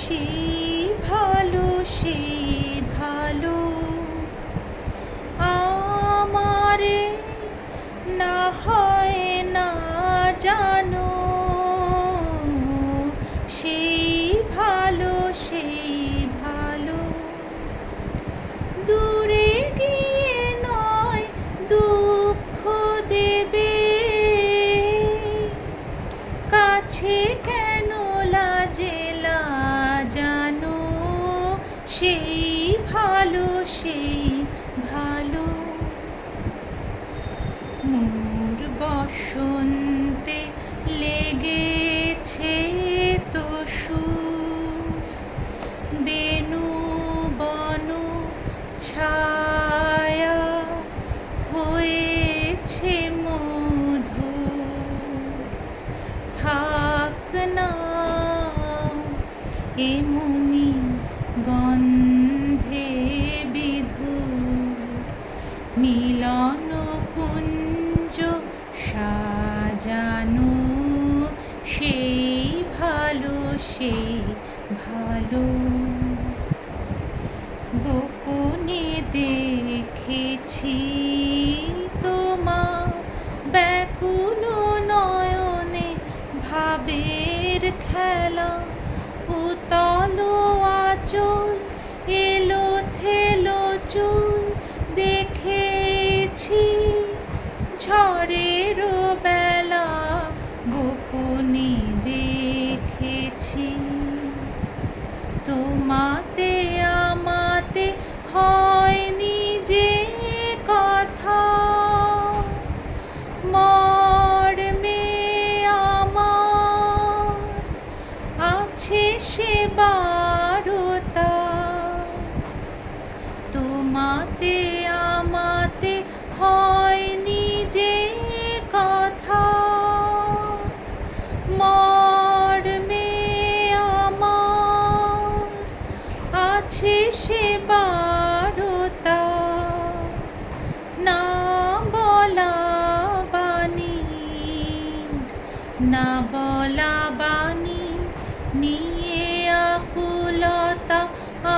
সেই ভালো সেই ভালো আমারে না হয় না জানো, সেই ভালো সেই ভালো দূরে গিয়ে নয় দুঃখ দেবে, কাছে কেন লাজে লাজানো, সেই ভালো সেই ভালো মোর বসন্তে লেগেছে তো সুর, বেনু বন ছায়া হয়েছে মধু, থাক না এমনি গন্ধে বিধুর, মিলন কুঞ্জ সাজানো, সেই ভালো সেই ভালো গোপনে দেখেছি তোমার ব্যাকুল নয়নে ভাবের খেলা, উতল আঁচল এলো থেলো চুল দেখেছি ঝড়ের বেলা, গোপনে দেখেছি তোমাতে আমাতে হয়নি যে কথা, মর্মে আমার আছে সে বারতা, তোমাতে আমাতে হয়নি যে কথা, মর্মে আমার আছে সে বারতা, না বলা বাণী না বলা বাণী নিয়ে আকুলতা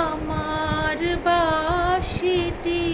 আমার বাঁশিটি